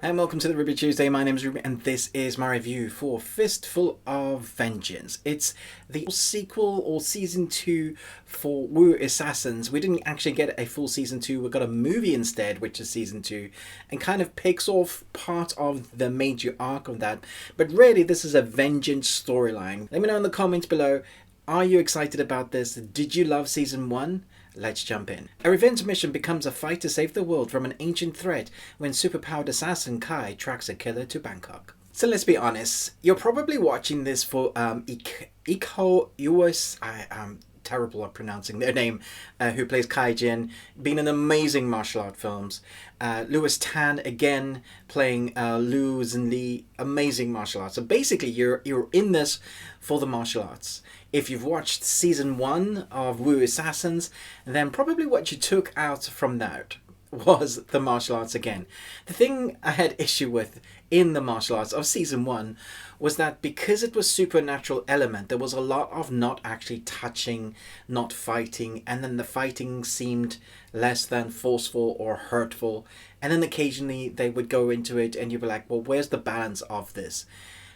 And welcome to the Ruby Tuesday. My name is Ruby, and this is my review for Fistful of Vengeance. It's the sequel or season 2 for Wu Assassins. We didn't actually get a full season 2, we got a movie instead, which is season 2, and kind of picks off part of the major arc of that. But really, this is a vengeance storyline. Let me know in the comments below, are you excited about this? Did you love season 1? Let's jump in. A revenge mission becomes a fight to save the world from an ancient threat when superpowered assassin Kai tracks a killer to Bangkok. So let's be honest, you're probably watching this for Iko Uwais, I'm terrible at pronouncing their name, who plays Kai Jin, been in amazing martial art films. Louis Tan again playing Lu Zhenli, amazing martial arts. So basically you're in this for the martial arts. If you've watched season 1 of Wu Assassins, then probably what you took out from that was the martial arts again. The thing I had issue with in the martial arts of season 1 was that because it was supernatural element, there was a lot of not actually touching, not fighting, and then the fighting seemed less than forceful or hurtful. And then occasionally they would go into it and you'd be like, well, where's the balance of this?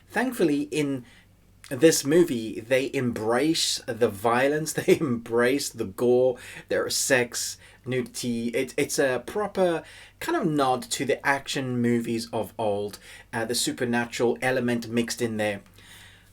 Thankfully, in this movie, they embrace the violence, they embrace the gore, there's sex, nudity. It's a proper kind of nod to the action movies of old, the supernatural element mixed in there.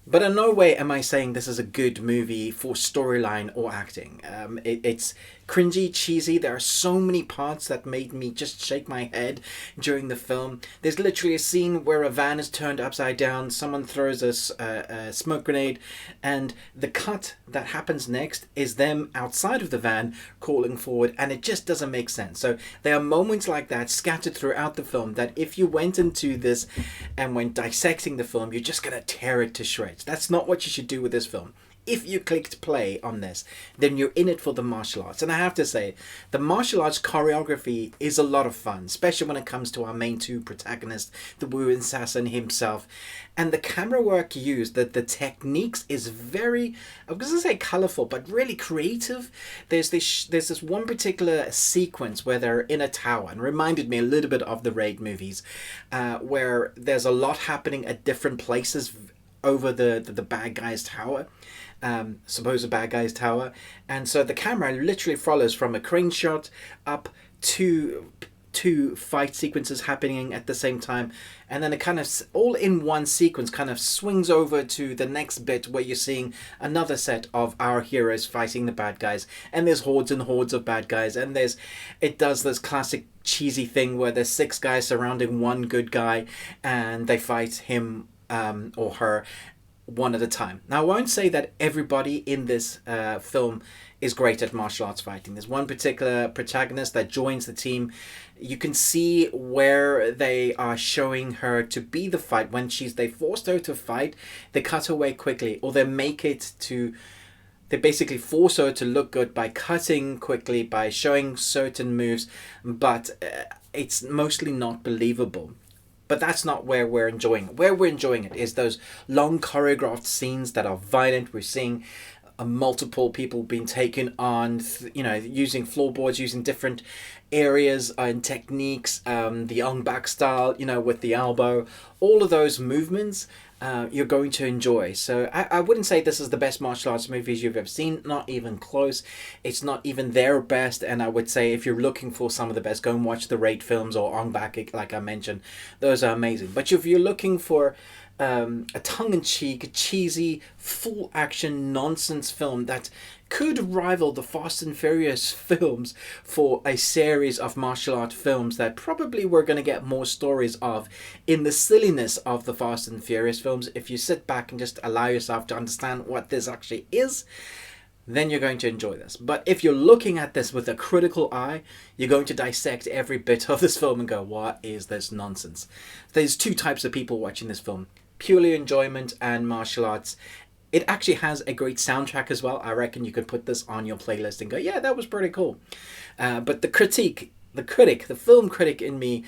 But in no way am I saying this is a good movie for storyline or acting. It's cringy, cheesy. There are so many parts that made me just shake my head during the film. There's literally a scene where a van is turned upside down, someone throws a smoke grenade, and the cut that happens next is them outside of the van crawling forward, and it just doesn't make sense. So there are moments like that scattered throughout the film that if you went into this and went dissecting the film, you're just going to tear it to shreds. That's not what you should do with this film. If you clicked play on this, then you're in it for the martial arts. And I have to say, the martial arts choreography is a lot of fun, especially when it comes to our main two protagonists, the Wu assassin himself. And the camera work used, the techniques is very, I was going to say colorful, but really creative. There's this one particular sequence where they're in a tower, and reminded me a little bit of the Raid movies, where there's a lot happening at different places over the bad guy's tower, supposed bad guy's tower, and so the camera literally follows from a crane shot up to two fight sequences happening at the same time, and then it kind of all in one sequence kind of swings over to the next bit where you're seeing another set of our heroes fighting the bad guys, and there's hordes and hordes of bad guys, and it does this classic cheesy thing where there's 6 guys surrounding one good guy and they fight him or her one at a time. Now, I won't say that everybody in this film is great at martial arts fighting. There's one particular protagonist that joins the team. You can see where they are showing her to be the fight. When they forced her to fight, they cut away quickly, or they basically force her to look good by cutting quickly, by showing certain moves, but it's mostly not believable. But that's not where we're enjoying it. Where we're enjoying it is those long choreographed scenes that are violent. We're seeing multiple people being taken on, using floorboards, using different areas and techniques, the Ong Bak style, with the elbow. All of those movements you're going to enjoy. So I wouldn't say this is the best martial arts movies you've ever seen, not even close. It's not even their best, and I would say if you're looking for some of the best, go and watch the Raid films or Ong Bak, like I mentioned. Those are amazing. But if you're looking for a tongue-in-cheek, cheesy, full-action nonsense film that could rival the Fast and Furious films for a series of martial art films that probably we're going to get more stories of in the silliness of the Fast and Furious films, if you sit back and just allow yourself to understand what this actually is, then you're going to enjoy this. But if you're looking at this with a critical eye, you're going to dissect every bit of this film and go, what is this nonsense? There's 2 types of people watching this film: purely enjoyment and martial arts. It actually has a great soundtrack as well. I reckon you could put this on your playlist and go, yeah, that was pretty cool. But the film critic in me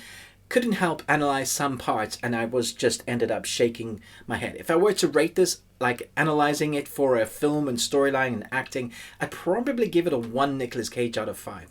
couldn't help analyze some parts, and I ended up shaking my head. If I were to rate this, like analyzing it for a film and storyline and acting, I'd probably give it a 1 Nicolas Cage out of 5.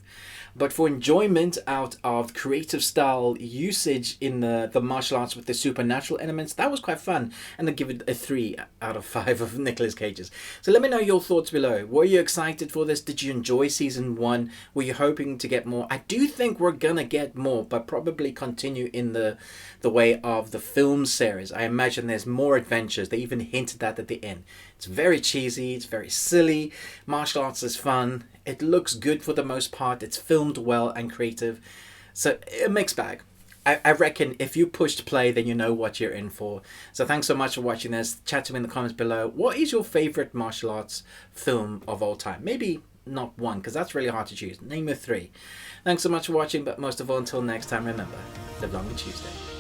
But for enjoyment out of creative style usage in the martial arts with the supernatural elements, that was quite fun. And I give it a 3 out of 5 of Nicolas Cage's. So let me know your thoughts below. Were you excited for this? Did you enjoy season 1? Were you hoping to get more? I do think we're gonna get more, but probably continue in the way of the film series. I imagine there's more adventures. They even hinted that at the end. It's very cheesy, it's very silly. Martial arts is fun. It looks good for the most part. It's filmed well and creative. So a mixed bag. I reckon if you pushed play, then you know what you're in for. So thanks so much for watching this. Chat to me in the comments below. What is your favorite martial arts film of all time? Maybe not one, because that's really hard to choose. Name of 3. Thanks so much for watching, but most of all, until next time, remember, live long and Tuesday.